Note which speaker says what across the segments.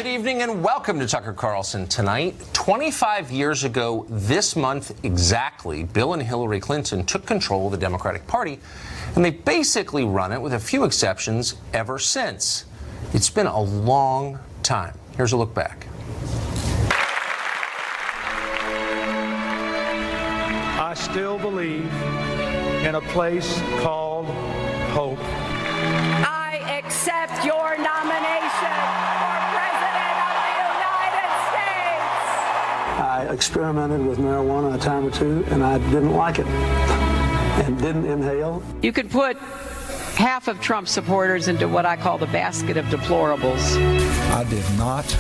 Speaker 1: Good evening and welcome to Tucker Carlson Tonight. 25 years ago this month exactly, Bill and Hillary Clinton took control of the Democratic Party, and they've basically run it, with a few exceptions, ever since. It's been a long time. Here's a look back.
Speaker 2: I still believe in a place called hope.
Speaker 3: I accept your nomination for President of the United States.
Speaker 4: I experimented with marijuana a time or two, and I didn't like it and didn't inhale.
Speaker 5: You could put half of Trump supporters into what I call the basket of deplorables.
Speaker 6: I did not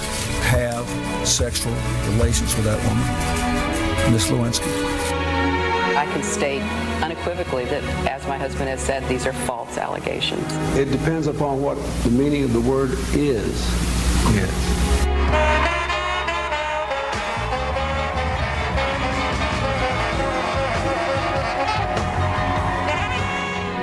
Speaker 6: have sexual relations with that woman, Miss Lewinsky.
Speaker 7: I can state unequivocally that, as my husband has said, these are false allegations.
Speaker 4: It depends upon what the meaning of the word is.
Speaker 6: Yes.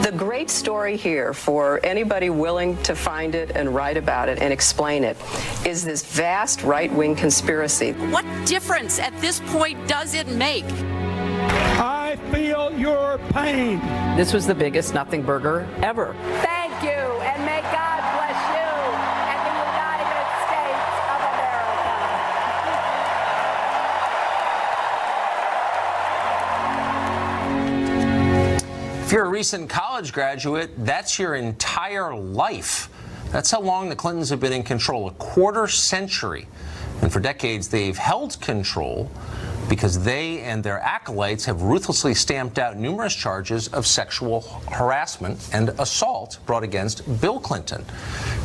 Speaker 7: The great story here, for anybody willing to find it and write about it and explain it, is this vast right-wing conspiracy.
Speaker 8: What difference at this point does it make?
Speaker 2: I feel your pain.
Speaker 5: This was the biggest nothing burger ever.
Speaker 3: Thank you, and may God bless you and the United States of America.
Speaker 1: If you're a recent college graduate, that's your entire life. That's how long the Clintons have been in control, a quarter century. And for decades, they've held control because they and their acolytes have ruthlessly stamped out numerous charges of sexual harassment and assault brought against Bill Clinton.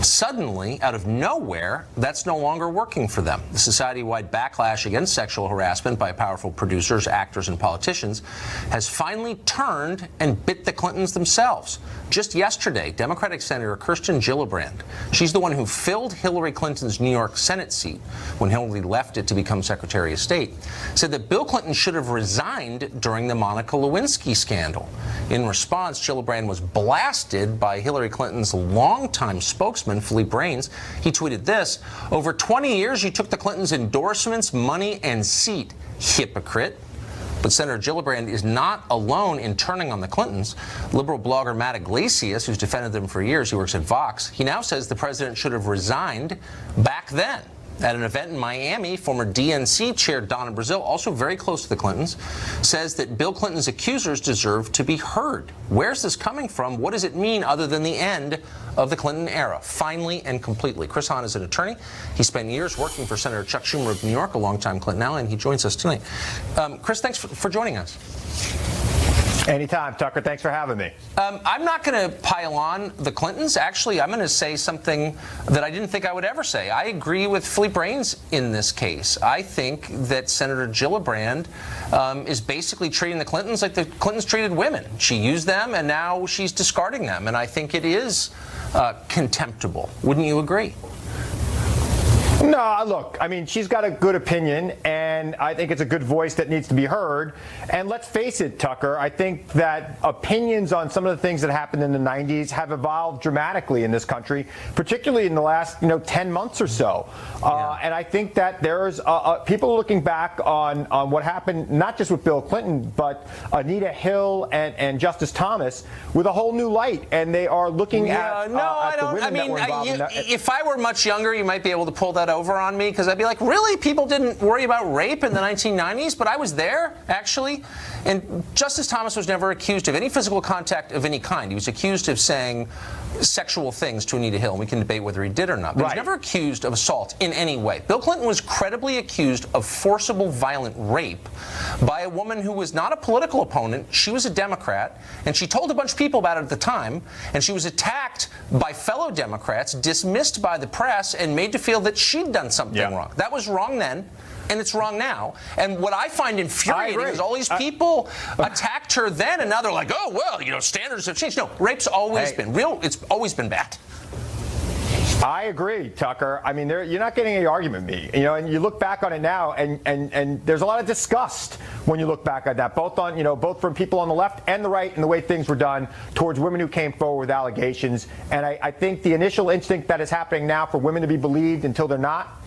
Speaker 1: Suddenly, out of nowhere, that's no longer working for them. The society-wide backlash against sexual harassment by powerful producers, actors, and politicians has finally turned and bit the Clintons themselves. Just yesterday, Democratic Senator Kirsten Gillibrand, she's the one who filled Hillary Clinton's New York Senate seat when Hillary left it to become Secretary of State, said that Bill Clinton should have resigned during the Monica Lewinsky scandal. In response, Gillibrand was blasted by Hillary Clinton's longtime spokesman, Philippe Reines. He tweeted this: "Over 20 years, you took the Clintons' endorsements, money, and seat. Hypocrite." But Senator Gillibrand is not alone in turning on the Clintons. Liberal blogger Matt Iglesias, who's defended them for years, he works at Vox, he now says the president should have resigned back then. At an event in Miami, former DNC chair Donna Brazile, also very close to the Clintons, says that Bill Clinton's accusers deserve to be heard. Where's this coming from? What does it mean other than the end of the Clinton era, finally and completely? Chris Hahn is an attorney. He spent years working for Senator Chuck Schumer of New York, a longtime Clinton ally, and he joins us tonight. Chris, thanks for joining us.
Speaker 9: Anytime, Tucker. Thanks for having me.
Speaker 1: I'm not going to pile on the Clintons. Actually, I'm going to say something that I didn't think I would ever say. I agree with Philippe Reines in this case. I think that Senator Gillibrand is basically treating the Clintons like the Clintons treated women. She used them, and now she's discarding them. And I think it is contemptible. Wouldn't you agree?
Speaker 9: No, look, I mean, she's got a good opinion, and I think it's a good voice that needs to be heard. And let's face it, Tucker, I think that opinions on some of the things that happened in the 90s have evolved dramatically in this country, particularly in the last, 10 months or so. And I think that there's people looking back on what happened, not just with Bill Clinton, but Anita Hill and Justice Thomas, with a whole new light. And they are looking at the women that were involved in that.
Speaker 1: If I were much younger, you might be able to pull that over on me, because I'd be like, really? People didn't worry about rape in the 1990s? But I was there, actually. And Justice Thomas was never accused of any physical contact of any kind. He was accused of saying sexual things to Anita Hill. We can debate whether he did or not. But he was never accused of assault in any way. Bill Clinton was credibly accused of forcible violent rape by a woman who was not a political opponent. She was a Democrat, and she told a bunch of people about it at the time, and she was attacked by fellow Democrats, dismissed by the press, and made to feel that she'd done something wrong. That was wrong then, and it's wrong now. And what I find infuriating is all these people attacked her then, and now they're like, oh, well, standards have changed. No, rape's always been real. It's always been bad.
Speaker 9: I agree, Tucker. I mean, you're not getting any argument with me. You know, and you look back on it now, and there's a lot of disgust when you look back at that, both from people on the left and the right, and the way things were done towards women who came forward with allegations. And I think the initial instinct that is happening now for women to be believed until they're not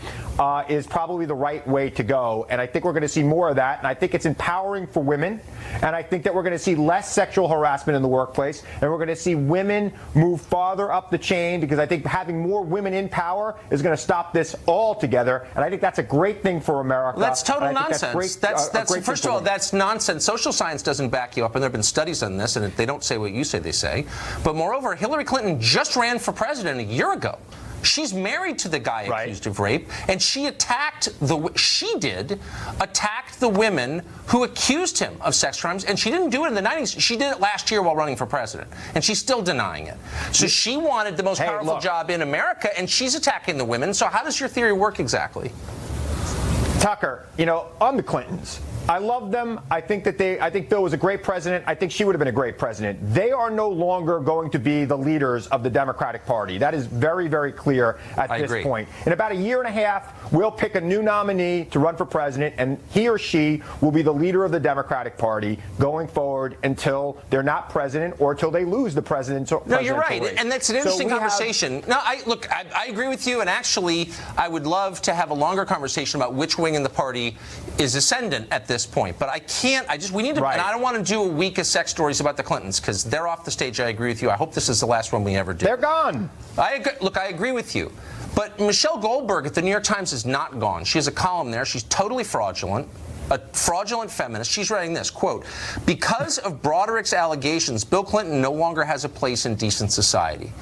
Speaker 9: is probably the right way to go. And I think we're going to see more of that. And I think it's empowering for women. And I think that we're going to see less sexual harassment in the workplace. And we're going to see women move farther up the chain, because I think having more women in power is going to stop this altogether. And I think that's a great thing for America.
Speaker 1: Well, that's total nonsense. That's first of all, that's nonsense. Social science doesn't back you up, and there have been studies on this, and they don't say what you say they say. But moreover, Hillary Clinton just ran for president a year ago. She's married to the guy accused of rape, and she attacked the women who accused him of sex crimes, and she didn't do it in the 90s. She did it last year while running for president, and she's still denying it. So she wanted the most powerful job in America, and she's attacking the women. So how does your theory work exactly?
Speaker 9: Tucker, you know, on the Clintons, I love them. I think Bill was a great president. I think she would have been a great president. They are no longer going to be the leaders of the Democratic Party. That is very, very clear at this point. In about a year and a half, we'll pick a new nominee to run for president, and he or she will be the leader of the Democratic Party going forward until they're not president or until they lose the presidential race.
Speaker 1: No, you're right, and that's an interesting conversation. No, I agree with you, and actually, I would love to have a longer conversation about which wing in the party is ascendant at this point. But I can't, we need to, and I don't want to do a week of sex stories about the Clintons, because they're off the stage. I agree with you. I hope this is the last one we ever do.
Speaker 9: They're gone.
Speaker 1: Look, I agree with you. But Michelle Goldberg at the New York Times is not gone. She has a column there. She's totally fraudulent. A fraudulent feminist. She's writing this, quote, "Because of Broderick's allegations, Bill Clinton no longer has a place in decent society."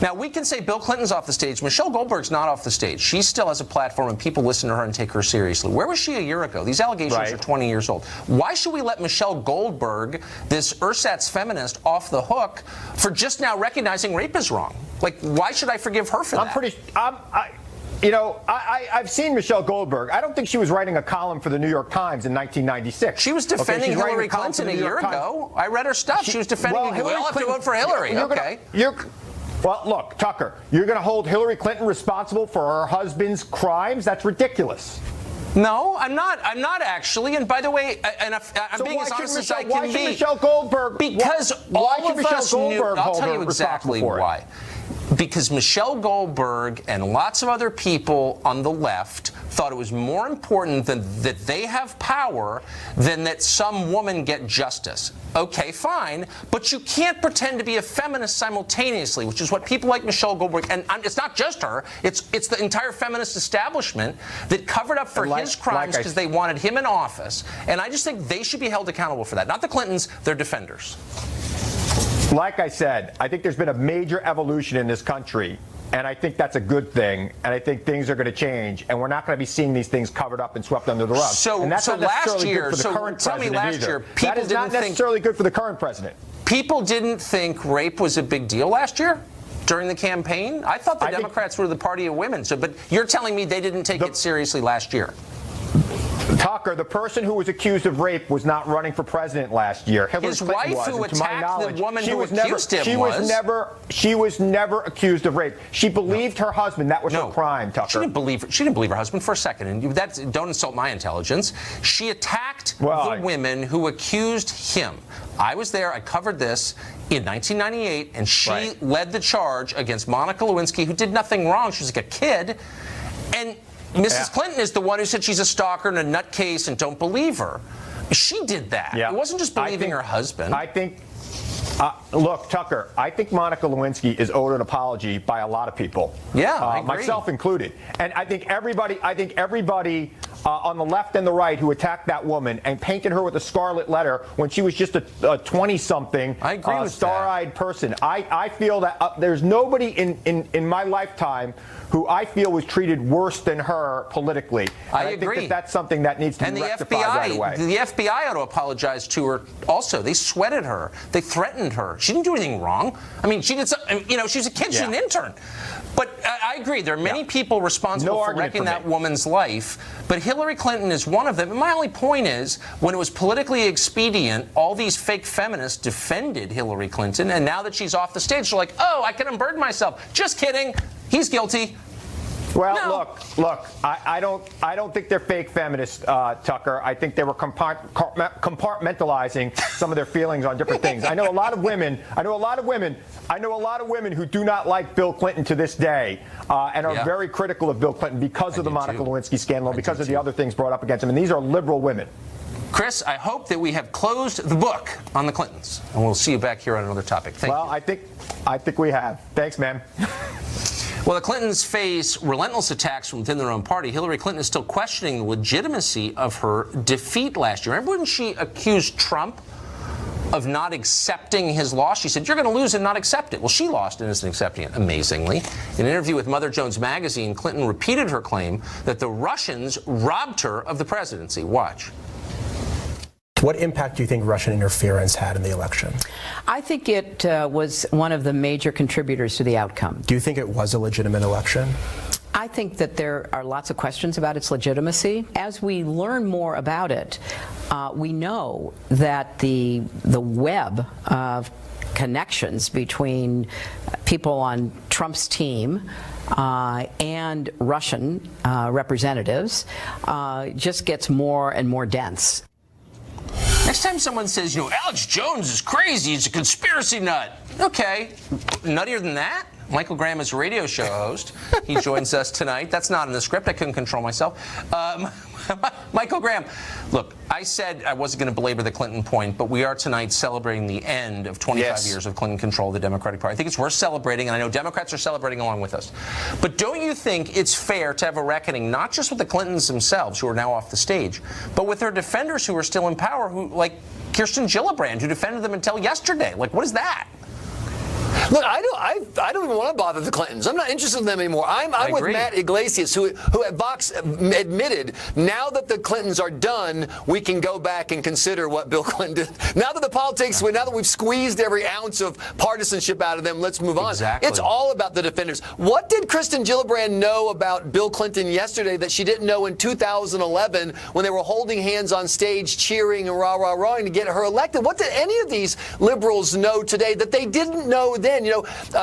Speaker 1: Now, we can say Bill Clinton's off the stage. Michelle Goldberg's not off the stage. She still has a platform, and people listen to her and take her seriously. Where was she a year ago? These allegations are 20 years old. Why should we let Michelle Goldberg, this ersatz feminist, off the hook for just now recognizing rape is wrong? Like, why should I forgive her for that?
Speaker 9: I've seen Michelle Goldberg. I don't think she was writing a column for the New York Times in 1996.
Speaker 1: She was defending Hillary Clinton a year ago. I read her stuff. She was defending Hillary. We all have to vote for Hillary.
Speaker 9: Well, look, Tucker, you're going to hold Hillary Clinton responsible for her husband's crimes? That's ridiculous.
Speaker 1: No, I'm not. I'm not actually. And by the way, I'm being as honest as I can be.
Speaker 9: Why should Michelle Goldberg?
Speaker 1: Because all of us knew. I'll tell you exactly why. Because Michelle Goldberg and lots of other people on the left thought it was more important that they have power than that some woman get justice. Okay, fine, but you can't pretend to be a feminist simultaneously, which is what people like Michelle Goldberg, and it's not just her, it's the entire feminist establishment that covered up for his crimes because they wanted him in office. And I just think they should be held accountable for that. Not the Clintons, they're defenders.
Speaker 9: Like I said, I think there's been a major evolution in this country, and I think that's a good thing, and I think things are going to change, and we're not going to be seeing these things covered up and swept under the rug. And that's not necessarily good for the current president either. That is not necessarily good for the current president.
Speaker 1: People didn't think rape was a big deal last year? During the campaign? I thought the Democrats were the party of women. But you're telling me they didn't take it seriously last year?
Speaker 9: Tucker, the person who was accused of rape was not running for president last year.
Speaker 1: His wife who attacked the woman who accused him was.
Speaker 9: She was never accused of rape. She believed her husband. That was her crime, Tucker.
Speaker 1: She didn't believe her husband for a second. And don't insult my intelligence. She attacked the women who accused him. I was there. I covered this in 1998, and she led the charge against Monica Lewinsky, who did nothing wrong. She was like a kid. And Mrs. Clinton is the one who said she's a stalker and a nutcase and don't believe her. She did that. It wasn't just believing her husband.
Speaker 9: I think, look, Tucker, I think Monica Lewinsky is owed an apology by a lot of people.
Speaker 1: Yeah, I agree.
Speaker 9: Myself included. And I think everybody on the left and the right who attacked that woman and painted her with a scarlet letter when she was just a 20-something star-eyed person. I feel that there's nobody in my lifetime who I feel was treated worse than her politically.
Speaker 1: I agree.
Speaker 9: think that's something that needs to be rectified right away.
Speaker 1: The FBI ought to apologize to her also. They sweated her. They threatened her. She didn't do anything wrong. I mean, she did something, she was a kid. She's an intern. But I agree. There are many people responsible for wrecking that woman's life. But Hillary Clinton is one of them. And my only point is, when it was politically expedient, all these fake feminists defended Hillary Clinton, and now that she's off the stage, they're like, oh, I can unburden myself. Just kidding. He's guilty.
Speaker 9: Well,
Speaker 1: No.
Speaker 9: look. I don't think they're fake feminists, Tucker. I think they were compartmentalizing some of their feelings on different things. I know a lot of women who do not like Bill Clinton to this day, and are very critical of Bill Clinton because of the Monica Lewinsky scandal, because of the other things brought up against him. And these are liberal women.
Speaker 1: Chris, I hope that we have closed the book on the Clintons, and we'll see you back here on another topic. Thank you.
Speaker 9: Well, I think we have. Thanks, man.
Speaker 1: Well, the Clintons face relentless attacks from within their own party. Hillary Clinton is still questioning the legitimacy of her defeat last year. Remember when she accused Trump of not accepting his loss? She said, you're going to lose and not accept it. Well, she lost and isn't accepting it, amazingly. In an interview with Mother Jones magazine, Clinton repeated her claim that the Russians robbed her of the presidency. Watch.
Speaker 10: What impact do you think Russian interference had in the election?
Speaker 5: I think it was one of the major contributors to the outcome.
Speaker 10: Do you think it was a legitimate election?
Speaker 5: I think that there are lots of questions about its legitimacy. As we learn more about it, we know that the web of connections between people on Trump's team and Russian representatives just gets more and more dense.
Speaker 1: Next time someone says, Alex Jones is crazy, he's a conspiracy nut. Okay, nuttier than that? Michael Graham is a radio show host. He joins us tonight. That's not in the script. I couldn't control myself. Michael Graham, look, I said I wasn't going to belabor the Clinton point, but we are tonight celebrating the end of 25 years of Clinton control of the Democratic Party. I think it's worth celebrating, and I know Democrats are celebrating along with us. But don't you think it's fair to have a reckoning, not just with the Clintons themselves, who are now off the stage, but with their defenders who are still in power, who, like Kirsten Gillibrand, who defended them until yesterday? Like, what is that?
Speaker 11: Look, I don't even want to bother the Clintons. I'm not interested in them anymore. I'm with Matt Iglesias, who at Vox admitted, now that the Clintons are done, we can go back and consider what Bill Clinton did. Now that the politics, now that we've squeezed every ounce of partisanship out of them, let's move on.
Speaker 1: Exactly.
Speaker 11: It's all about the defenders. What did Kirsten Gillibrand know about Bill Clinton yesterday that she didn't know in 2011 when they were holding hands on stage, cheering and rah-rah-rahing to get her elected? What did any of these liberals know today that they didn't know then?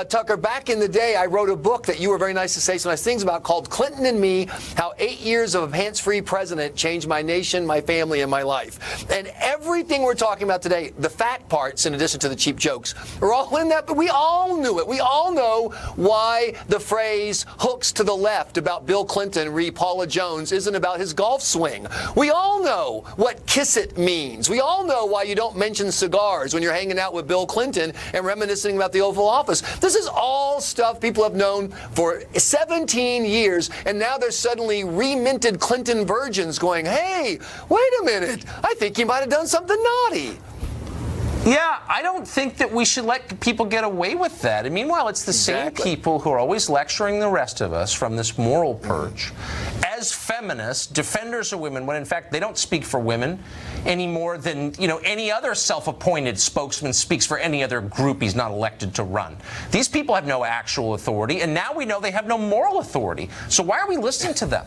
Speaker 11: Tucker, back in the day, I wrote a book that you were very nice to say some nice things about called Clinton and Me, How 8 Years of a Hands-Free President Changed My Nation, My Family, and My Life. And everything we're talking about today, the fat parts, in addition to the cheap jokes, are all in that, but we all knew it. We all know why the phrase hooks to the left about Bill Clinton, re Paula Jones, isn't about his golf swing. We all know what kiss it means. We all know why you don't mention cigars when you're hanging out with Bill Clinton and reminiscing about the Oval Office. This is all stuff people have known for 17 years, and now there's suddenly reminted Clinton virgins going, hey, wait a minute, I think you might have done something naughty.
Speaker 1: Yeah, I don't think that we should let people get away with that. And meanwhile, it's the same people who are always lecturing the rest of us from this moral purge as feminists, defenders of women, when in fact they don't speak for women any more than any other self-appointed spokesman speaks for any other group he's not elected to run. These people have no actual authority, and now we know they have no moral authority. So why are we listening to them?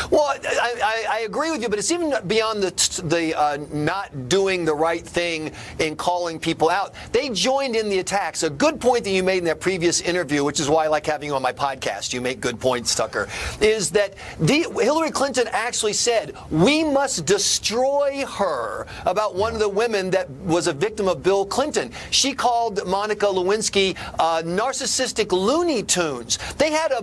Speaker 11: Well, I agree with you, but it's even beyond the not doing the right thing in calling people out. They joined in the attacks. A good point that you made in that previous interview, which is why I like having you on my podcast, you make good points, Tucker, is that Hillary Clinton actually said, we must destroy her about one of the women that was a victim of Bill Clinton. She called Monica Lewinsky narcissistic Looney Tunes. They had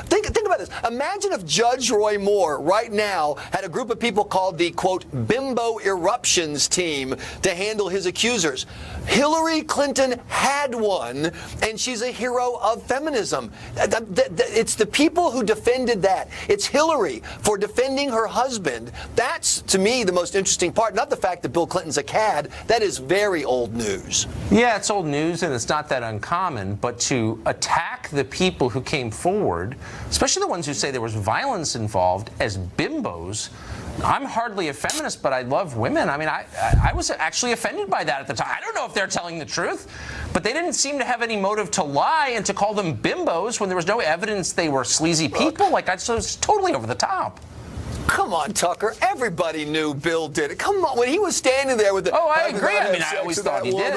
Speaker 11: think about this. Imagine if Judge Roy Moore right now had a group of people called the, quote, bimbo eruptions team to handle his accusers. Hillary Clinton had one, and she's a hero of feminism. It's the people who defended that. It's Hillary for defending her husband. That's, to me, the most interesting part. Not the fact that Bill Clinton's a cad. That is very old news.
Speaker 1: Yeah, it's old news, and it's not that uncommon. But to attack the people who came forward, especially the ones who say there was violence involved, as bimbos, I'm hardly a feminist, but I love women. I mean, I was actually offended by that at the time. I don't know if they're telling the truth, but they didn't seem to have any motive to lie, and to call them bimbos when there was no evidence they were sleazy people, like, I was totally over the top.
Speaker 11: Come on, Tucker. Everybody knew Bill did it. Come on. When he was standing there with the...
Speaker 1: Oh, I agree. I mean, I always thought he did.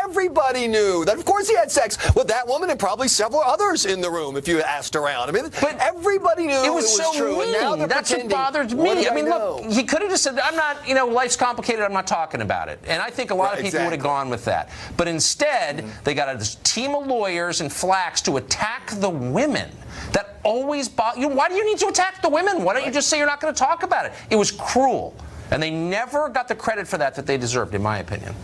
Speaker 11: Everybody knew that, of course, he had sex with that woman and probably several others in the room if you asked around. I mean, but everybody knew it was
Speaker 1: so
Speaker 11: true.
Speaker 1: Mean.
Speaker 11: And now they're
Speaker 1: That's
Speaker 11: pretending.
Speaker 1: what bothers me. I mean, look, he could have just said, I'm not, life's complicated, I'm not talking about it. And I think a lot of people would have gone with that. But instead, they got a team of lawyers and flacks to attack the women. That always bothers you. Why do you need to attack the women? Why don't you just say you're not going to talk about it? It was cruel. And they never got the credit for that they deserved, in my opinion.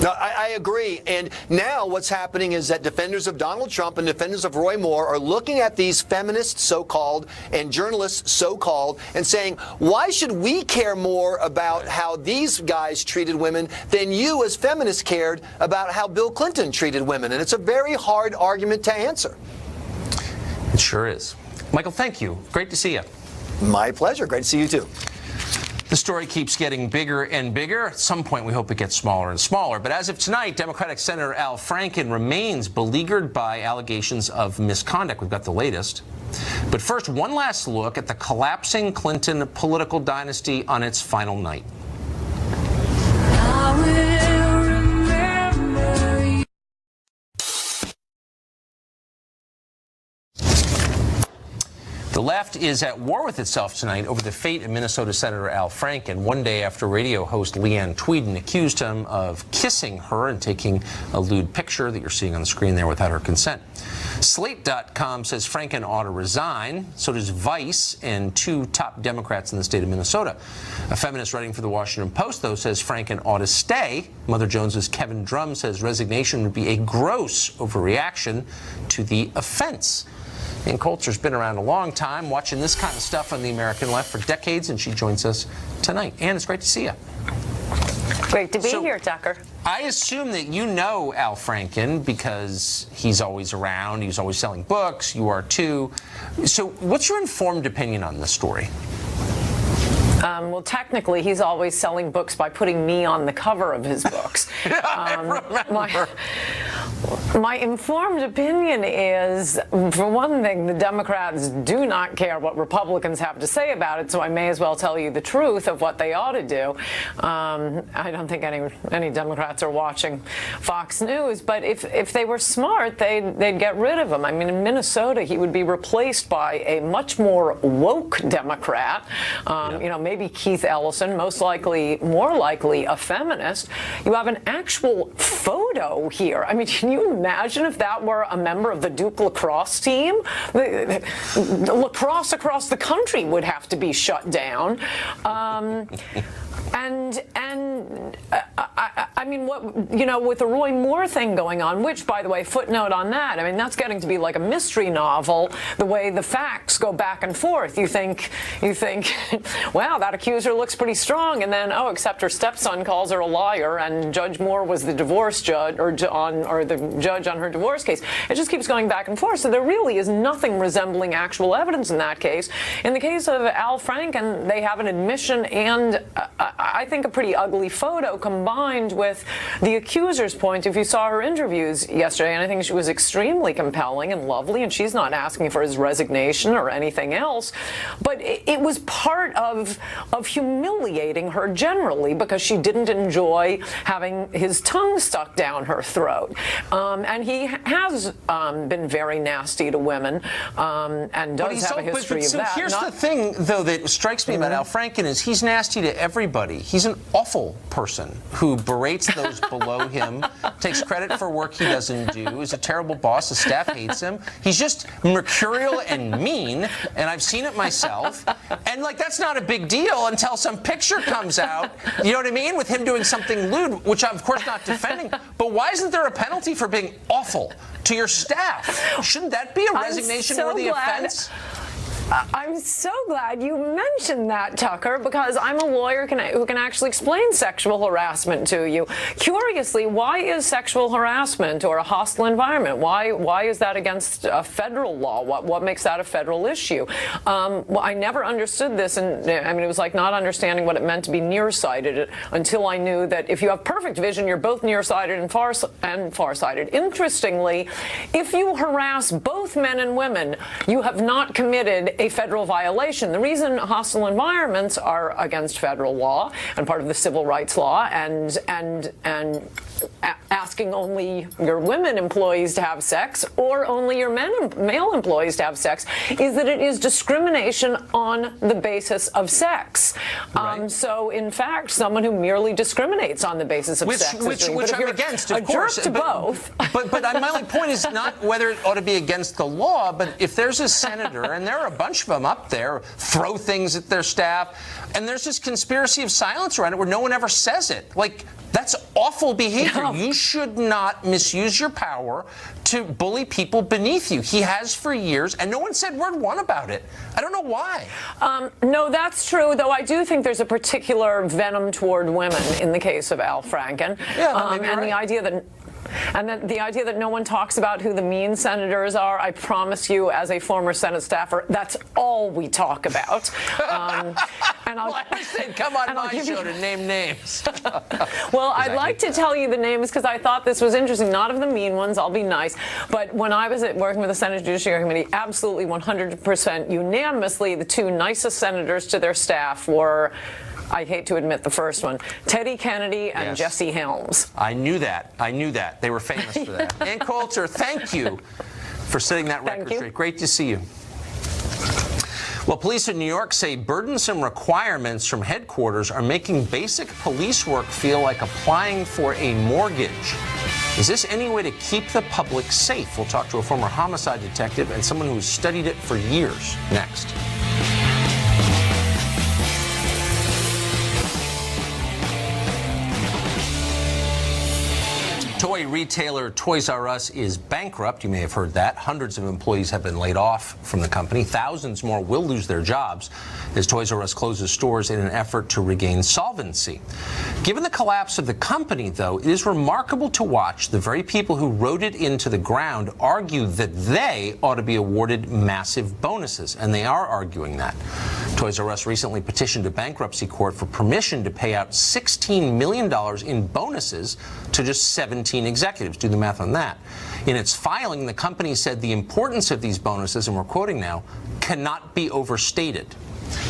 Speaker 11: No, I agree. And now what's happening is that defenders of Donald Trump and defenders of Roy Moore are looking at these feminists, so-called, and journalists, so-called, and saying, why should we care more about how these guys treated women than you as feminists cared about how Bill Clinton treated women? And it's a very hard argument to answer.
Speaker 1: It sure is. Michael, thank you. Great to see you.
Speaker 11: My pleasure. Great to see you, too.
Speaker 1: The story keeps getting bigger and bigger. At some point, we hope it gets smaller and smaller. But as of tonight, Democratic Senator Al Franken remains beleaguered by allegations of misconduct. We've got the latest. But first, one last look at the collapsing Clinton political dynasty on its final night. The left is at war with itself tonight over the fate of Minnesota Senator Al Franken, one day after radio host Leanne Tweeden accused him of kissing her and taking a lewd picture that you're seeing on the screen there without her consent. Slate.com says Franken ought to resign. So does Vice and two top Democrats in the state of Minnesota. A feminist writing for the Washington Post, though, says Franken ought to stay. Mother Jones's Kevin Drum says resignation would be a gross overreaction to the offense. Ann Coulter's been around a long time, watching this kind of stuff on the American left for decades, and she joins us tonight. Ann, it's great to see you.
Speaker 12: Great to be here, Tucker.
Speaker 1: I assume that you know Al Franken because he's always around, he's always selling books, you are too. So what's your informed opinion on this story?
Speaker 12: Well, technically, he's always selling books by putting me on the cover of his books. My informed opinion is, for one thing, the Democrats do not care what Republicans have to say about it, so I may as well tell you the truth of what they ought to do. I don't think any Democrats are watching Fox News, but if they were smart, they'd get rid of him. I mean, in Minnesota, he would be replaced by a much more woke Democrat, maybe Keith Ellison, most likely, more likely, a feminist. You have an actual photo here. I mean, can you imagine if that were a member of the Duke lacrosse team? The lacrosse across the country would have to be shut down. I mean, with the Roy Moore thing going on, which, by the way, footnote on that, I mean, that's getting to be like a mystery novel, the way the facts go back and forth. You think, wow, that accuser looks pretty strong, and then, except her stepson calls her a liar, and Judge Moore was the divorce judge, or the judge on her divorce case. It just keeps going back and forth, so there really is nothing resembling actual evidence in that case. In the case of Al Franken, they have an admission and I think a pretty ugly photo combined with the accuser's point. If you saw her interviews yesterday, and I think she was extremely compelling and lovely, and she's not asking for his resignation or anything else, but it was part of humiliating her generally because she didn't enjoy having his tongue stuck down her throat. And he has been very nasty to women and does have a history of that.
Speaker 1: Here's the thing, though, that strikes me about Al Franken is he's nasty to everybody. He's an awful person who berates those below him, takes credit for work he doesn't do, is a terrible boss, the staff hates him. He's just mercurial and mean, and I've seen it myself. And, that's not a big deal until some picture comes out, you know what I mean, with him doing something lewd, which I'm, of course, not defending. But why isn't there a penalty for being awful to your staff? Shouldn't that be a resignation-worthy offense?
Speaker 12: I'm so glad you mentioned that, Tucker, because I'm a lawyer who can actually explain sexual harassment to you. Curiously, why is sexual harassment or a hostile environment, why is that against a federal law? What makes that a federal issue? Well, I never understood this, and I mean, it was like not understanding what it meant to be nearsighted until I knew that if you have perfect vision, you're both nearsighted and farsighted. Interestingly, if you harass both men and women, you have not committed a federal violation. The reason hostile environments are against federal law and part of the civil rights law, and asking only your women employees to have sex or only your male employees to have sex, is that it is discrimination on the basis of sex.
Speaker 1: Right.
Speaker 12: So, in fact, someone who merely discriminates on the basis of sex is doing,
Speaker 1: which
Speaker 12: but if
Speaker 1: I'm
Speaker 12: you're
Speaker 1: against,
Speaker 12: a
Speaker 1: of course.
Speaker 12: jerk to both.
Speaker 1: But my only point is not whether it ought to be against the law, but if there's a senator, and there are a bunch of them up there, throw things at their staff, and there's this conspiracy of silence around it where no one ever says it. Like, that's awful behavior.
Speaker 12: No.
Speaker 1: You should not misuse your power to bully people beneath you. He has for years, and no one said word one about it. I don't know why.
Speaker 12: No, that's true, though I do think there's a particular venom toward women in the case of Al Franken.
Speaker 1: Yeah,
Speaker 12: and the idea that no one talks about who the mean senators are, I promise you, as a former Senate staffer, that's all we talk about. And I'll,
Speaker 1: I said, come on my show to name names.
Speaker 12: Well, I'd like to tell you the names because I thought this was interesting. Not of the mean ones, I'll be nice. But when I was working with the Senate Judiciary Committee, absolutely 100% unanimously, the two nicest senators to their staff were, I hate to admit the first one, Teddy Kennedy and Jesse Helms.
Speaker 1: I knew that. They were famous for that. Ann Coulter, thank you for setting that record straight. Great to see you. Well, police in New York say burdensome requirements from headquarters are making basic police work feel like applying for a mortgage. Is this any way to keep the public safe? We'll talk to a former homicide detective and someone who's studied it for years next. Toy retailer Toys R Us is bankrupt. You may have heard that. Hundreds of employees have been laid off from the company. Thousands more will lose their jobs as Toys R Us closes stores in an effort to regain solvency. Given the collapse of the company, though, it is remarkable to watch the very people who rode it into the ground argue that they ought to be awarded massive bonuses, and they are arguing that. Toys R Us recently petitioned a bankruptcy court for permission to pay out $16 million in bonuses to just 17 executives. Do the math on that. In its filing, the company said the importance of these bonuses, and we're quoting now, cannot be overstated.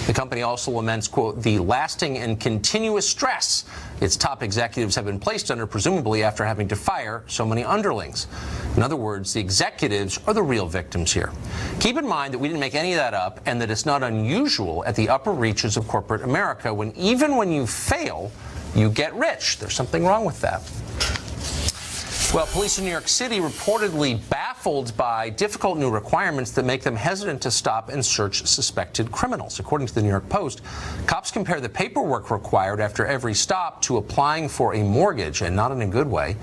Speaker 1: The company also laments, quote, the lasting and continuous stress its top executives have been placed under, presumably after having to fire so many underlings. In other words, the executives are the real victims here. Keep in mind that we didn't make any of that up and that it's not unusual at the upper reaches of corporate America when even when you fail, you get rich. There's something wrong with that. Well, police in New York City reportedly baffled by difficult new requirements that make them hesitant to stop and search suspected criminals. According to the New York Post, cops compare the paperwork required after every stop to applying for a mortgage, and not in a good way.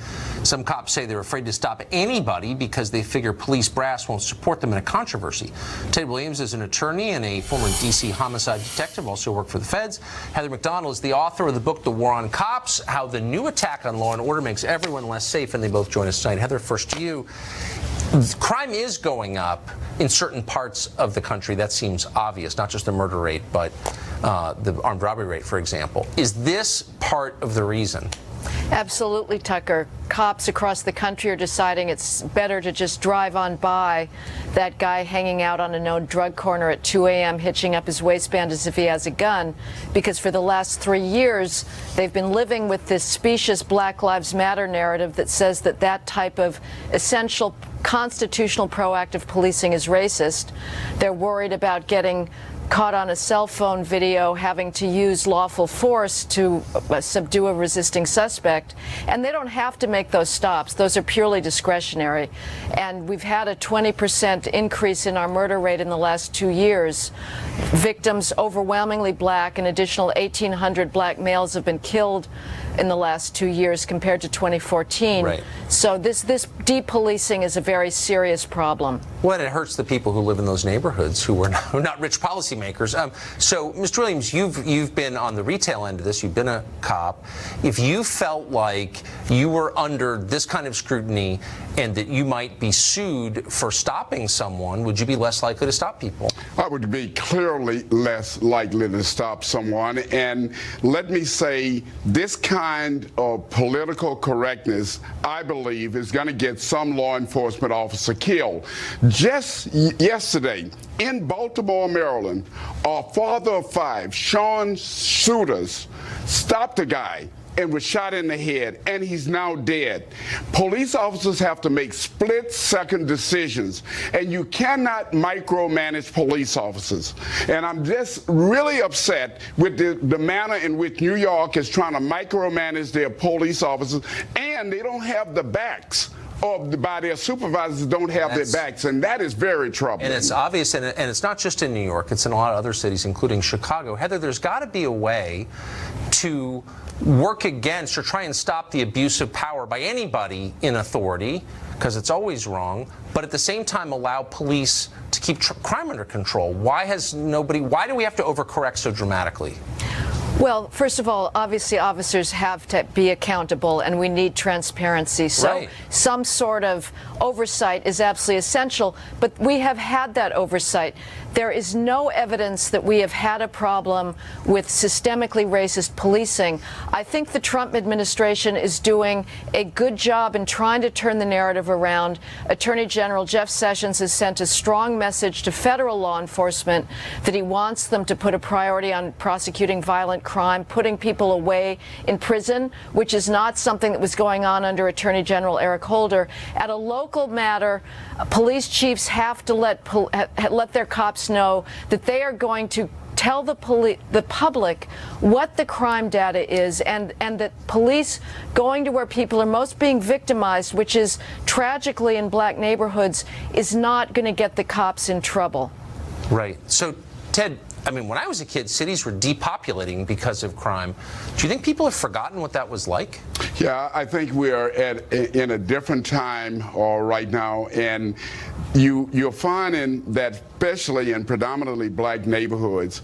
Speaker 1: Some cops say they're afraid to stop anybody because they figure police brass won't support them in a controversy. Ted Williams is an attorney and a former D.C. homicide detective, also worked for the feds. Heather McDonald is the author of the book The War on Cops, How the New Attack on Law and Order Makes Everyone Less Safe, and they both join us tonight. Heather, first to you. Crime is going up in certain parts of the country. That seems obvious, not just the murder rate, but the armed robbery rate, for example. Is this part of the reason?
Speaker 13: Absolutely, Tucker. Cops across the country are deciding it's better to just drive on by that guy hanging out on a known drug corner at 2 a.m. hitching up his waistband as if he has a gun, because for the last 3 years they've been living with this specious Black Lives Matter narrative that says that that type of essential constitutional proactive policing is racist. They're worried about getting caught on a cell phone video having to use lawful force to subdue a resisting suspect, and they don't have to make those stops. Those are purely discretionary. And we've had a 20% increase in our murder rate in the last 2 years. Victims overwhelmingly black. An additional 1,800 black males have been killed in the last 2 years compared to 2014.
Speaker 1: Right.
Speaker 13: So this depolicing is a very serious problem.
Speaker 1: Well, it hurts the people who live in those neighborhoods who are not rich policymakers. So, Mr. Williams, you've been on the retail end of this. You've been a cop. If you felt like you were under this kind of scrutiny and that you might be sued for stopping someone, would you be less likely to stop people?
Speaker 14: I would be clearly less likely to stop someone. And let me say, this kind kind of political correctness, I believe, is going to get some law enforcement officer killed. Just yesterday, in Baltimore, Maryland, a father of 5, Sean Shooters, stopped a guy and was shot in the head, and he's now dead. Police officers have to make split-second decisions, and you cannot micromanage police officers. And I'm just really upset with the manner in which New York is trying to micromanage their police officers, and they don't have the backs by their supervisors, don't have their backs, and that is very troubling.
Speaker 1: And it's obvious, and it's not just in New York, it's in a lot of other cities, including Chicago. Heather, there's got to be a way to work against or try and stop the abuse of power by anybody in authority, because it's always wrong, but at the same time allow police to keep crime under control. Why do we have to overcorrect so dramatically?
Speaker 13: Well, first of all, obviously officers have to be accountable, and we need transparency. So some sort of oversight is absolutely essential, but we have had that oversight. There is no evidence that we have had a problem with systemically racist policing. I think the Trump administration is doing a good job in trying to turn the narrative around. Attorney General Jeff Sessions has sent a strong message to federal law enforcement that he wants them to put a priority on prosecuting violent crime, putting people away in prison, which is not something that was going on under Attorney General Eric Holder. At a local matter, police chiefs have to let their cops know that they are going to tell the public what the crime data is, and that police going to where people are most being victimized, which is tragically in black neighborhoods, is not going to get the cops in trouble.
Speaker 1: Right. So, Ted, I mean, when I was a kid, cities were depopulating because of crime. Do you think people have forgotten what that was like?
Speaker 14: Yeah, I think we are in a different time right now, and you're finding that, especially in predominantly black neighborhoods,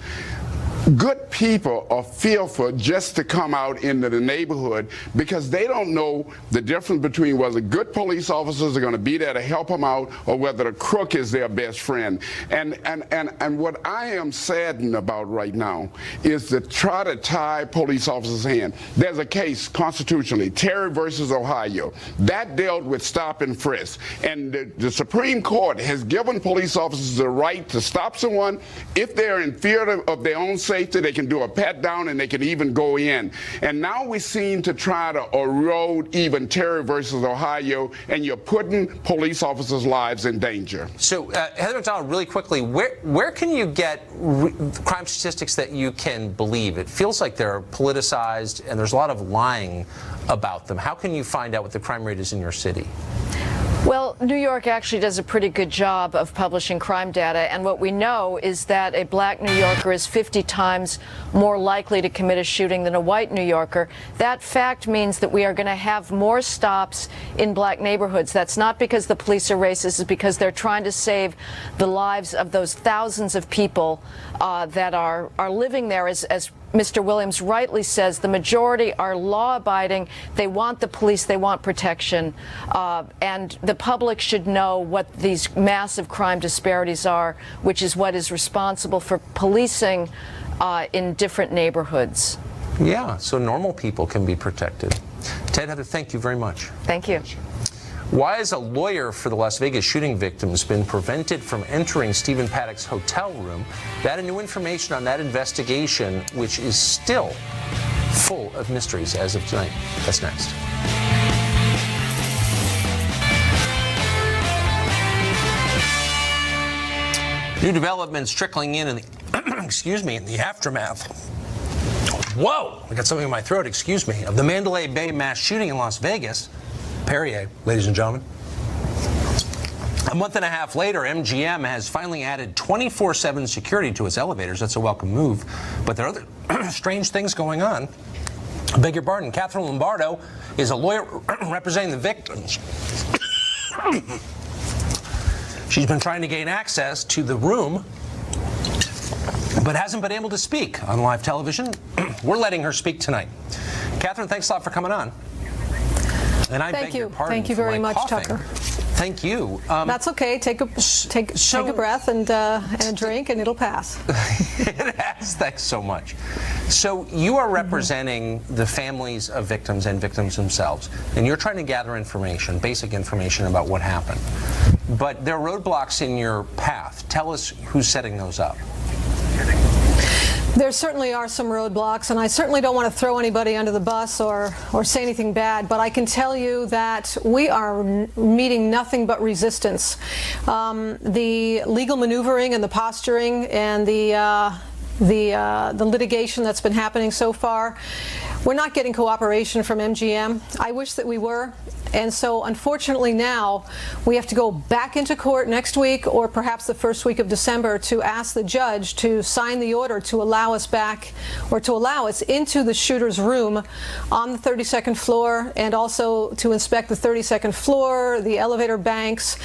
Speaker 14: good people are fearful just to come out into the neighborhood because they don't know the difference between whether good police officers are going to be there to help them out or whether the crook is their best friend. And what I am saddened about right now is to try to tie police officers' hand. There's a case constitutionally, Terry versus Ohio, that dealt with stop and frisk. And the Supreme Court has given police officers the right to stop someone if they're in fear of their own safety. They can do a pat down and they can even go in. And now we seem to try to erode even Terry versus Ohio, and you're putting police officers' lives in danger.
Speaker 1: So, Heather McDonald, really quickly, where can you get crime statistics that you can believe? It feels like they're politicized and there's a lot of lying about them. How can you find out what the crime rate is in your city?
Speaker 13: Well, New York actually does a pretty good job of publishing crime data, and what we know is that a black New Yorker is 50 times more likely to commit a shooting than a white New Yorker. That fact means that we are going to have more stops in black neighborhoods. That's not because the police are racist, it's because they're trying to save the lives of those thousands of people that are living there. As Mr. Williams rightly says, the majority are law-abiding. They want the police, they want protection, and the public should know what these massive crime disparities are, which is what is responsible for policing in different neighborhoods.
Speaker 1: Yeah, so normal people can be protected. Ted, Heather, thank you very much.
Speaker 13: Thank you.
Speaker 1: Why has a lawyer for the Las Vegas shooting victims been prevented from entering Stephen Paddock's hotel room? That and new information on that investigation, which is still full of mysteries as of tonight. That's next. New developments trickling in the in the aftermath. Whoa! I got something in my throat, excuse me, of the Mandalay Bay mass shooting in Las Vegas. Perrier, ladies and gentlemen. A month and a half later, MGM has finally added 24/7 security to its elevators. That's a welcome move. But there are other strange things going on. I beg your pardon. Catherine Lombardo is a lawyer representing the victims. She's been trying to gain access to the room, but hasn't been able to speak on live television. We're letting her speak tonight. Catherine, thanks a lot for coming on. And I beg your pardon.
Speaker 15: Thank you very much,
Speaker 1: coughing.
Speaker 15: Tucker.
Speaker 1: Thank you.
Speaker 15: That's okay. Take a breath and a drink, and it'll pass.
Speaker 1: Yes, thanks so much. So you are representing the families of victims and victims themselves, and you're trying to gather information, basic information about what happened. But there are roadblocks in your path. Tell us who's setting those up.
Speaker 15: There certainly are some roadblocks, and I certainly don't want to throw anybody under the bus or say anything bad, but I can tell you that we are meeting nothing but resistance. The legal maneuvering and the posturing and the litigation that's been happening so far, we're not getting cooperation from MGM. I wish that we were. And so, unfortunately, now we have to go back into court next week or perhaps the first week of December to ask the judge to sign the order to allow us back or to allow us into the shooter's room on the 32nd floor and also to inspect the 32nd floor, the elevator banks.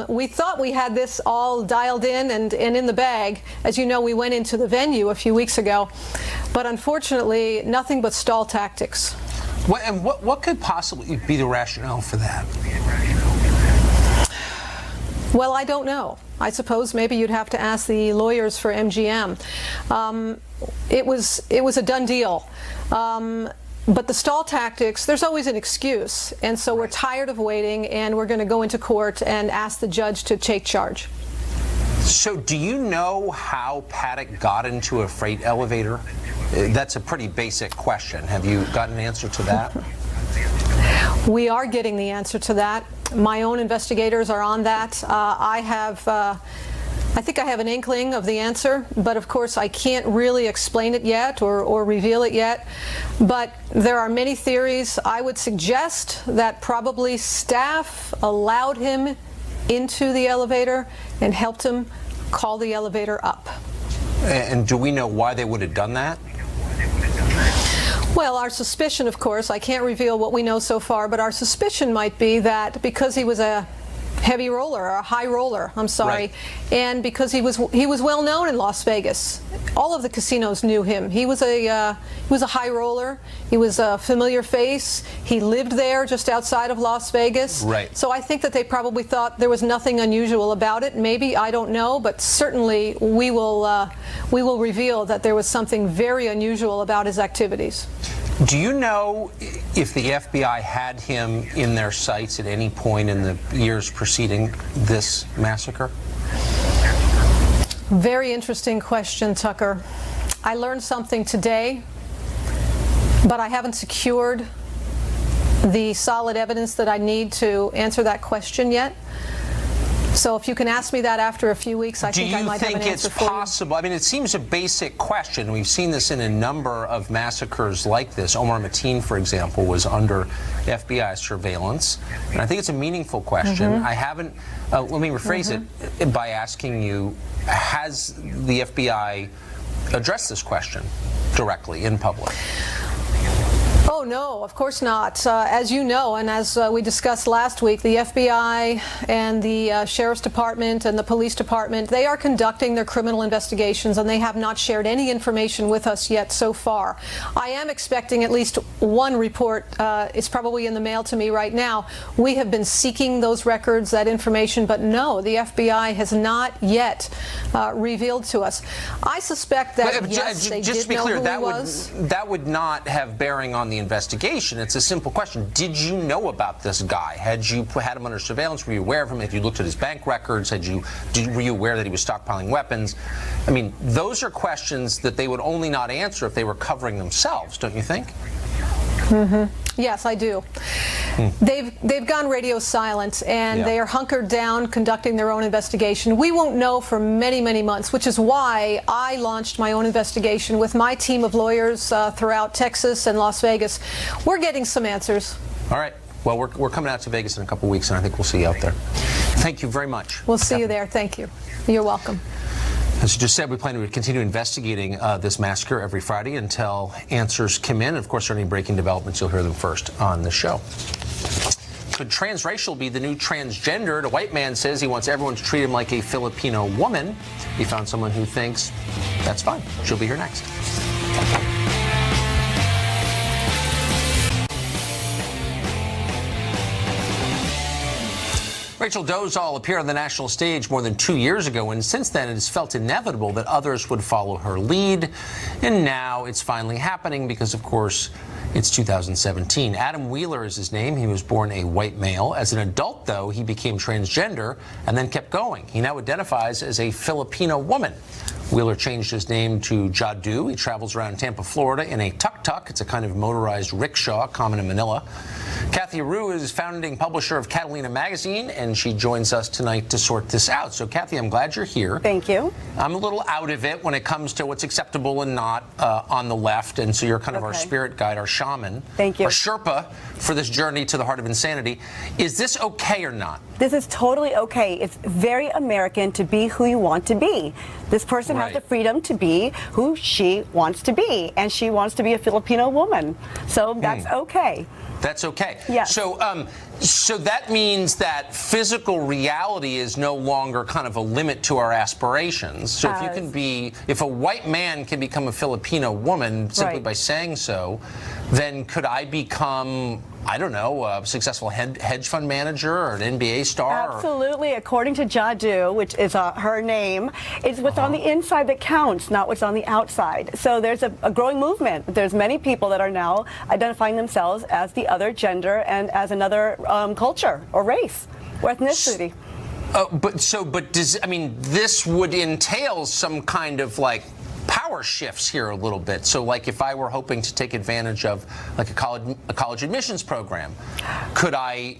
Speaker 15: We thought we had this all dialed in and in the bag. As you know, we went into the venue a few weeks ago. But unfortunately, nothing but stall tactics.
Speaker 1: What could possibly be the rationale for that?
Speaker 15: Well, I don't know. I suppose maybe you'd have to ask the lawyers for MGM. It was a done deal. But the stall tactics, there's always an excuse. And so we're tired of waiting, and we're going to go into court and ask the judge to take charge.
Speaker 1: So do you know how Paddock got into a freight elevator? That's a pretty basic question. Have you got an answer to that?
Speaker 15: We are getting the answer to that. My own investigators are on that. I think I have an inkling of the answer, but of course I can't really explain it yet or reveal it yet. But there are many theories. I would suggest that probably staff allowed him into the elevator and helped him call the elevator up.
Speaker 1: And do we know why they would have done that?
Speaker 15: Well, our suspicion, of course, I can't reveal what we know so far, but our suspicion might be that because he was a heavy roller, or a high roller, I'm sorry,
Speaker 1: right.
Speaker 15: And because he was well known in Las Vegas. All of the casinos knew him. He was a high roller. He was a familiar face. He lived there just outside of Las Vegas.
Speaker 1: Right.
Speaker 15: So I think that they probably thought there was nothing unusual about it. Maybe, I don't know, but certainly we will reveal that there was something very unusual about his activities.
Speaker 1: Do you know if the FBI had him in their sights at any point in the years preceding this massacre?
Speaker 15: Very interesting question, Tucker. I learned something today, but I haven't secured the solid evidence that I need to answer that question yet. So if you can ask me that after a few weeks, I think I might have an answer for you.
Speaker 1: Do you think it's possible? I mean, it seems a basic question. We've seen this in a number of massacres like this. Omar Mateen, for example, was under FBI surveillance. And I think it's a meaningful question. I haven't, let me rephrase it by asking you, has the FBI addressed this question directly in public?
Speaker 15: Oh, no, of course not. As you know, and as we discussed last week, the FBI and the Sheriff's Department and the Police Department, they are conducting their criminal investigations, and they have not shared any information with us yet so far. I am expecting at least one report. It's probably in the mail to me right now. We have been seeking those records, that information, but no, the FBI has not yet revealed to us. I suspect that, yes, they did know who he was.
Speaker 1: That would not have bearing on the investigation. It's a simple question. Did you know about this guy? Had you had him under surveillance? Were you aware of him? Had you looked at his bank records? Were you aware that he was stockpiling weapons? I mean, those are questions that they would only not answer if they were covering themselves, don't you think?
Speaker 15: Yes, I do. They've gone radio silent, and they are hunkered down conducting their own investigation. We won't know for many, many months, which is why I launched my own investigation with my team of lawyers throughout Texas and Las Vegas. We're getting some answers.
Speaker 1: All right. Well, we're coming out to Vegas in a couple weeks, and I think we'll see you out there. Thank you very much.
Speaker 15: We'll see you there. Thank you. You're welcome.
Speaker 1: As you just said, we plan to continue investigating this massacre every Friday until answers come in. Of course, there are any breaking developments, you'll hear them first on the show. Could transracial be the new transgendered? A white man says he wants everyone to treat him like a Filipino woman. He found someone who thinks that's fine. She'll be here next. Rachel Dolezal appeared on the national stage more than 2 years ago, and since then it has felt inevitable that others would follow her lead. And now it's finally happening because, of course, it's 2017. Adam Wheeler is his name. He was born a white male. As an adult, though, he became transgender and then kept going. He now identifies as a Filipino woman. Wheeler changed his name to Jadu. He travels around Tampa, Florida in a tuk-tuk. It's a kind of motorized rickshaw common in Manila. Kathy Aru is founding publisher of Catalina Magazine, and she joins us tonight to sort this out. So, Kathy, I'm glad you're here.
Speaker 16: Thank you.
Speaker 1: I'm a little out of it when it comes to what's acceptable and not on the left, and so you're kind of our spirit guide, our shaman.
Speaker 16: Thank you.
Speaker 1: Our Sherpa for this journey to the heart of insanity. Is this okay or not?
Speaker 16: This is totally okay. It's very American to be who you want to be. This person has the freedom to be who she wants to be, and she wants to be a Filipino woman. So that's okay.
Speaker 1: That's okay.
Speaker 16: Yes.
Speaker 1: So, so that means that physical reality is no longer kind of a limit to our aspirations. So if you can be, if a white man can become a Filipino woman simply by saying so, then could I become, I don't know, a successful hedge fund manager or an NBA star?
Speaker 16: Absolutely. According to Jadu, which is her name, it's what's on the inside that counts, not what's on the outside. So there's a growing movement. There's many people that are now identifying themselves as the other gender and as another culture or race or ethnicity.
Speaker 1: But does, I mean, this would entail some kind of like power shifts here a little bit. So like if I were hoping to take advantage of like a college admissions program, could I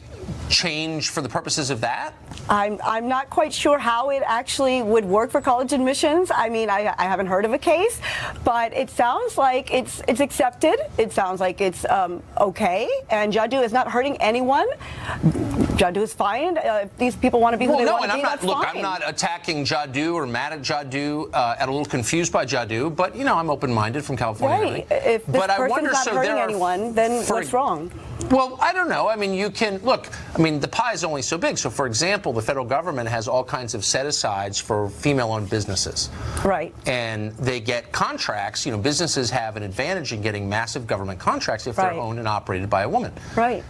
Speaker 1: change for the purposes of that?
Speaker 16: I'm not quite sure how it actually would work for college admissions. I mean, I haven't heard of a case, but it sounds like it's accepted. It sounds like it's okay, and Jadu is not hurting anyone. Jadu is fine. If these people want to be who they want to be, that's fine.
Speaker 1: I'm not attacking Jadu or mad at Jadu, and a little confused by Jadu, but, you know, I'm open-minded from California.
Speaker 16: Right. If this person's not hurting anyone, then what's wrong?
Speaker 1: Well, I don't know. I mean, you can, look, I mean, the pie is only so big. So, for example, the federal government has all kinds of set-asides for female-owned businesses.
Speaker 16: Right.
Speaker 1: And they get contracts. You know, businesses have an advantage in getting massive government contracts if they're owned and operated by a woman.
Speaker 16: Right.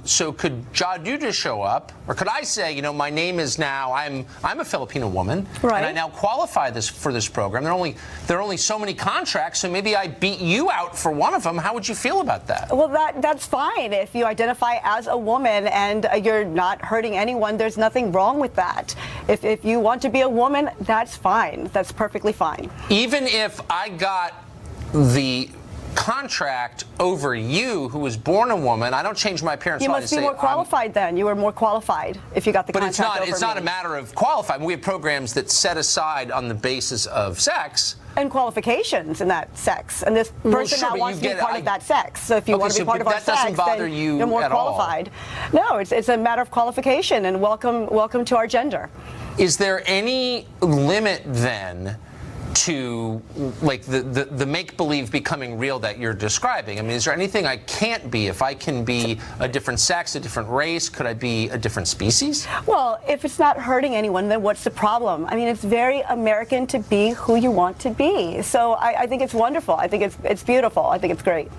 Speaker 1: So could Jadu just show up? Or could I say, you know, my name is now, I'm a Filipino woman.
Speaker 16: Right.
Speaker 1: And I now qualify for this program. There are only so many contracts, so maybe I beat you out for one of them. How would you feel about that?
Speaker 16: Well, that's fine. If you identify as a woman and you're not hurting anyone, there's nothing wrong with that. If you want to be a woman, that's fine. That's perfectly fine.
Speaker 1: Even if I got the contract over you, who was born a woman, I don't change my appearance.
Speaker 16: You must be more qualified then. You were more qualified if you got the contract over me.
Speaker 1: But it's not a matter of qualified. We have programs that set aside on the basis of sex.
Speaker 16: And qualifications in that sex. And this person now wants to be part of that sex. So if you want to be part of our sex, then you're more qualified. No, it's a matter of qualification, and welcome to our gender.
Speaker 1: Is there any limit then to like the make-believe becoming real that you're describing? I mean, is there anything I can't be? If I can be a different sex, a different race, could I be a different species?
Speaker 16: Well, if it's not hurting anyone, then what's the problem? I mean, it's very American to be who you want to be. So I think it's wonderful. I think it's beautiful. I think it's great.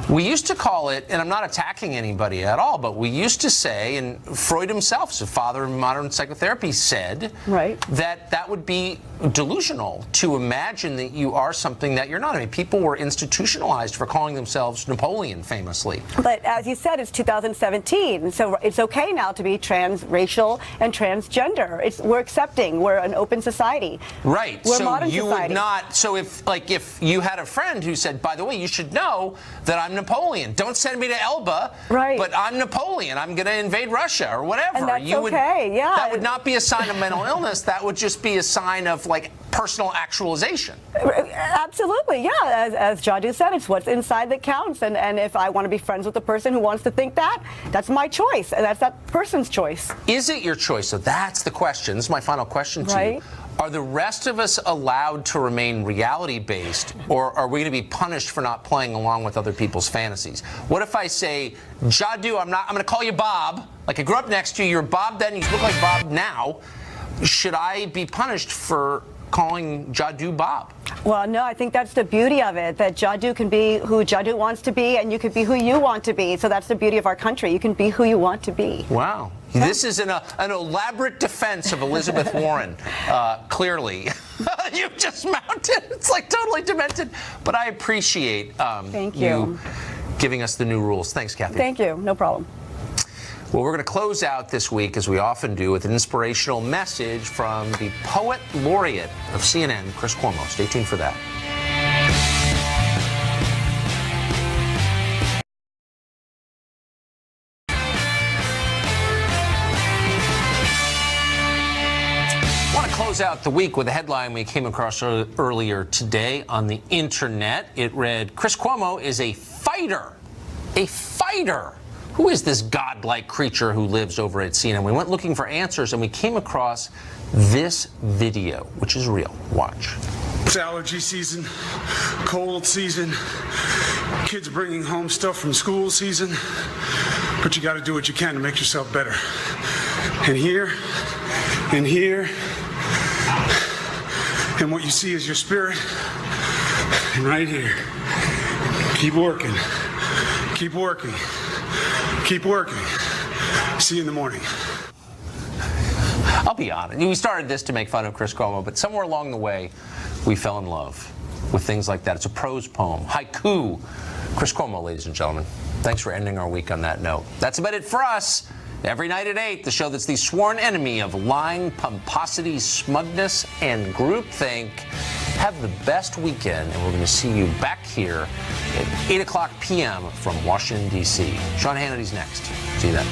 Speaker 1: We used to call it, and I'm not attacking anybody at all, but we used to say, and Freud himself, the father of modern psychotherapy, said that would be delusional to imagine that you are something that you're not. I mean, people were institutionalized for calling themselves Napoleon, famously.
Speaker 16: But as you said, it's 2017, so it's okay now to be transracial and transgender. We're accepting. We're an open society.
Speaker 1: Right.
Speaker 16: We're
Speaker 1: so
Speaker 16: modern
Speaker 1: you
Speaker 16: society.
Speaker 1: Would not. So if you had a friend who said, by the way, you should know that I'm Napoleon. Don't send me to Elba.
Speaker 16: Right.
Speaker 1: But I'm Napoleon. I'm going to invade Russia or whatever.
Speaker 16: And that's okay. Yeah.
Speaker 1: That would not be a sign of mental illness. That would just be a sign of like personal actualization.
Speaker 16: Absolutely, yeah. As Jadu said, it's what's inside that counts. And if I want to be friends with a person who wants to think that, that's my choice. And that's that person's choice.
Speaker 1: Is it your choice? So that's the question. This is my final question to you. Are the rest of us allowed to remain reality-based, or are we going to be punished for not playing along with other people's fantasies? What if I say, Jadu, I'm going to call you Bob. Like I grew up next to you. You're Bob then. You look like Bob now. Should I be punished for calling Jadu Bob.
Speaker 16: Well, no, I think that's the beauty of it, that Jadu can be who Jadu wants to be, and you can be who you want to be. So that's the beauty of our country. You can be who you want to be.
Speaker 1: Wow. This is an elaborate defense of Elizabeth Warren, clearly. You just mounted. It's like totally demented. But I appreciate
Speaker 16: Thank you
Speaker 1: giving us the new rules. Thanks, Kathy.
Speaker 16: Thank you. No problem.
Speaker 1: Well, we're going to close out this week, as we often do, with an inspirational message from the Poet Laureate of CNN, Chris Cuomo. Stay tuned for that. I want to close out the week with a headline we came across earlier today on the internet. It read, Chris Cuomo is a fighter. A fighter. Who is this godlike creature who lives over at CNN? We went looking for answers, and we came across this video, which is real. Watch.
Speaker 17: It's allergy season, cold season, kids bringing home stuff from school season, but you got to do what you can to make yourself better. And here, and what you see is your spirit, and right here. Keep working, keep working. Keep working. See you in the morning.
Speaker 1: I'll be honest. We started this to make fun of Chris Cuomo, but somewhere along the way, we fell in love with things like that. It's a prose poem, haiku. Chris Cuomo, ladies and gentlemen. Thanks for ending our week on that note. That's about it for us. Every night at 8, the show that's the sworn enemy of lying, pomposity, smugness, and groupthink. Have the best weekend, and we're going to see you back here at 8 o'clock p.m. from Washington, D.C. Sean Hannity's next. See you then.